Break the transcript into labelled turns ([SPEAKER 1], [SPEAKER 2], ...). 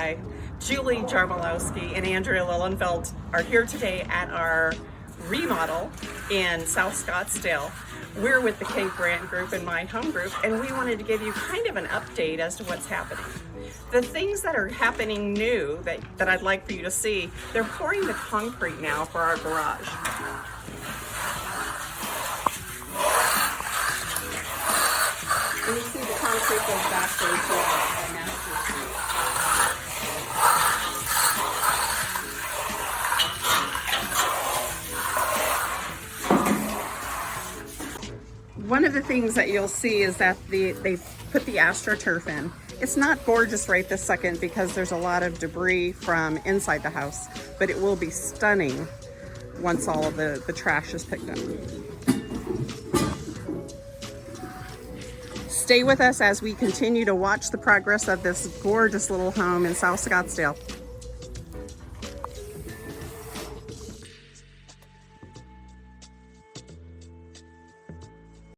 [SPEAKER 1] Hi, Julie Jarmiolowski and Andrea Lilienfeld are here today at our remodel in South Scottsdale. We're with the K Grant Group and my home group, and we wanted to give you kind of an update as to what's happening. The things that are happening new that I'd like for you to see, they're pouring the concrete now for our garage. And you see the concrete goes back into a master suite. One of the things that you'll see is that they put the AstroTurf in. It's not gorgeous right this second because there's a lot of debris from inside the house, but it will be stunning once all of the trash is picked up. Stay with us as we continue to watch the progress of this gorgeous little home in South Scottsdale.